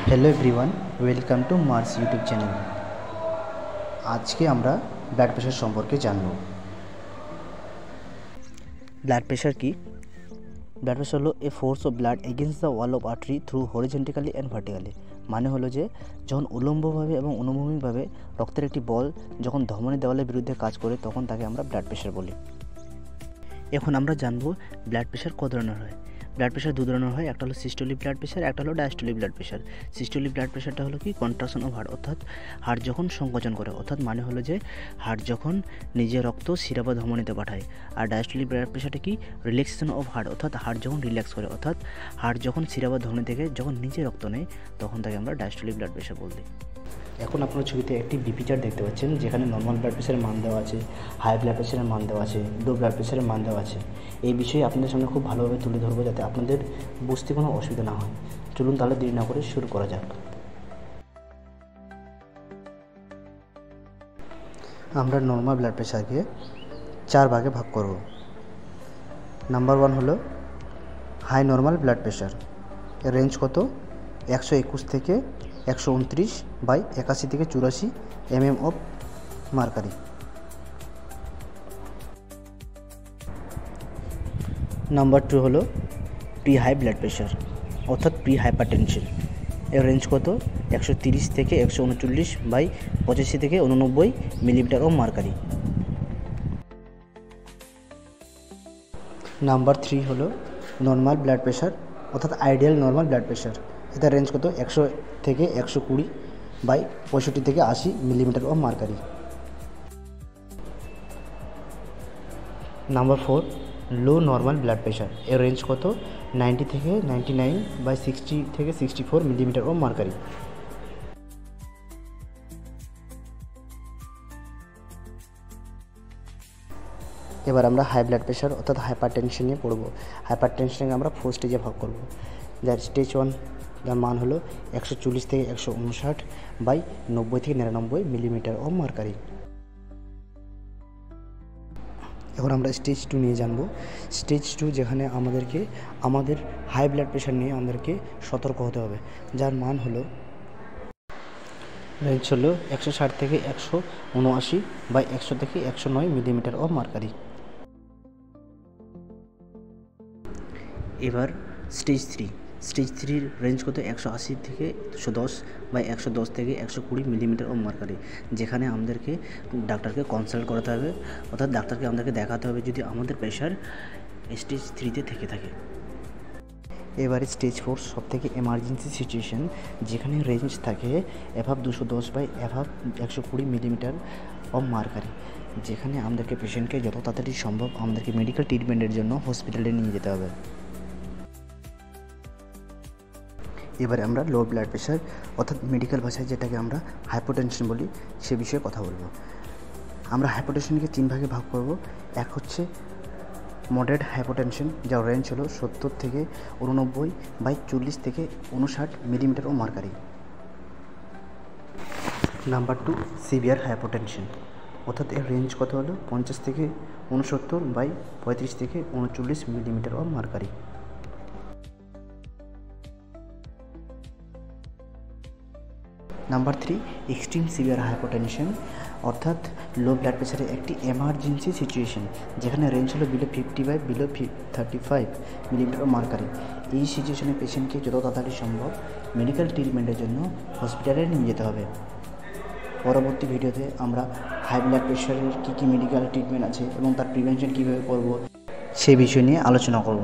Hello everyone, welcome to Mars YouTube channel. আজকে আমরা blood pressure সম্পর্কে জানব। ব্লাড প্রেশার কি? ব্লাড প্রেশার হলো a force of blood against the wall of artery through horizontally and vertically. মানে হলো যে যখন উলম্বভাবে এবং অনুভূমিকভাবে রক্তের একটি বল যখন ধমনী দেওয়ালের বিরুদ্ধে কাজ করে তখন তাকে আমরা ব্লাড প্রেশার বলি। এখন আমরা জানবো ব্লাড প্রেশার কত ধরনের হয়। ব্লাড প্রেশার দু ধরনের হয়, একটা হলো সিস্টোলিক ব্লাড প্রেশার, একটা হলো diastolic blood pressure. Systolic blood প্রেশারটা হলো কি কন্ট্রাকশন অফ হার্ট, অর্থাৎ হার্ট যখন সংকোচন করে, অর্থাৎ মানে হলো যে হার্ট যখন নিজের রক্ত শিরা বা ধমনীতে পাঠায়। আর ডায়াস্টোলিক ব্লাড প্রেশারটা কি রিল্যাক্সেশন অফ হার্ট, অর্থাৎ হার্ট যখন রিল্যাক্স করে, অর্থাৎ হার্ট যখন শিরা বা ধমনী থেকে যখন নিজে রক্ত নেয় তখন তাকে আমরা ডায়াস্টোলিক ব্লাড প্রেশার বলি। এখন আপনার ছবিতে একটি বিপি চার্ট দেখতে পাচ্ছেন, যেখানে নর্মাল ব্লাড প্রেশারের মান দেওয়া আছে, হাই ব্লাড প্রেশারের মান দেওয়া আছে, লো ব্লাড প্রেশারের মান দেওয়া আছে। এই বিষয়ে আপনাদের সামনে খুব ভালোভাবে তুলে ধরবো যাতে আপনাদের বুঝতে কোনো অসুবিধা না হয়। চলুন তাহলে দেরি না করে শুরু করা যাক। আমরা নর্মাল ব্লাড প্রেশারকে 4 ভাগে ভাগ করব। নাম্বার 1 হলো হাই নর্মাল ব্লাড প্রেশার। এর রেঞ্জ কত? 121 থেকে 129/81 থেকে 84 mm অফ মার্কারি। নাম্বার 2 হলো প্রি হাই ব্লাড প্রেশার, অর্থাৎ প্রি হাইপারটেনশন। এর রেঞ্জ কত? 130 থেকে 139/85 থেকে 89 মিলিমিটার অফ মার্কারি। নাম্বার 3 হলো নর্মাল ব্লাড প্রেশার, অর্থাৎ আইডিয়াল নর্মাল ব্লাড প্রেশার। এটার রেঞ্জ কত? 100 থেকে 120/65 থেকে 80 millimetre of mercury. Number 4 low normal blood pressure. এর রেঞ্জ কত? 90 থেকে 99/60 থেকে 64 মিলিমিটার অফ মার্কারি। এবার আমরা হাই ব্লাড প্রেশার অর্থাৎ হাইপারটেনশন নিয়ে পড়ব। হাইপারটেনশনকে আমরা 4 স্টেজে ভাগ করব। যার স্টেজ 1 যার মান হলো 140 থেকে 159/90 থেকে 99 মিলিমিটার অফ মার্কারি। এখন আমরা স্টেজ 2 নিয়ে জানব। স্টেজ 2 যেখানে আমাদের হাই ব্লাড প্রেশার নিয়ে আমাদেরকে সতর্ক হতে হবে, যার মান হলো রেঞ্জ হলো 160 থেকে 179/100 থেকে 109 মিলিমিটার অফ মার্কারি। এবার স্টেজ 3। স্টেজ 3-র রেঞ্জ কত? 180 থেকে 110/110 থেকে 120 মিলিমিটার অফ মার্কারি, যেখানে আমাদেরকে ডাক্তারকে কনসাল্ট করাতে হবে, অর্থাৎ ডাক্তারকে আমাদেরকে দেখাতে হবে যদি আমাদের প্রেশার স্টেজ 3-তে থেকে থাকে। এবারে স্টেজ 4 সবথেকে এমার্জেন্সি সিচুয়েশন, যেখানে রেঞ্জ থাকে অ্যাভাব 210/অ্যাভাব 120 মিলিমিটার অফ মার্কারি, যেখানে আমাদেরকে পেশেন্টকে যত তাড়াতাড়ি সম্ভব আমাদেরকে মেডিকেল ট্রিটমেন্টের জন্য হসপিটালে নিয়ে যেতে হবে। এবারে আমরা লো ব্লাড প্রেশার অর্থাৎ মেডিকেল ভাষায় যেটাকে আমরা হাইপোটেনশন বলি সে বিষয়ে কথা বলবো। আমরা হাইপোটেনশনকে 3 ভাগে ভাগ করব। এক হচ্ছে মডারেট হাইপোটেনশন, যার রেঞ্জ হলো 70 থেকে 89/40 থেকে 59 millimetre of mercury. Number 2 severe hypotension, অর্থাৎ এর রেঞ্জ কত হলো 50 থেকে 69/35 থেকে 39 millimetre of mercury. Number 3 extreme severe hypotension, অর্থাৎ লো ব্লাড প্রেশারের একটি এমার্জেন্সি সিচুয়েশন, যেখানে রেঞ্জ হলো বিলো 50/35 মিলিমিটার মার্কারি। এই সিচুয়েশনে পেশেন্টকে যত তাড়াতাড়ি সম্ভব মেডিকেল ট্রিটমেন্টের জন্য হসপিটালে নিয়ে যেতে হবে। পরবর্তী ভিডিওতে আমরা হাই ব্লাড প্রেশারের কী কী মেডিকেল ট্রিটমেন্ট আছে এবং তার প্রিভেনশন কীভাবে করব সেই বিষয় নিয়ে আলোচনা করব।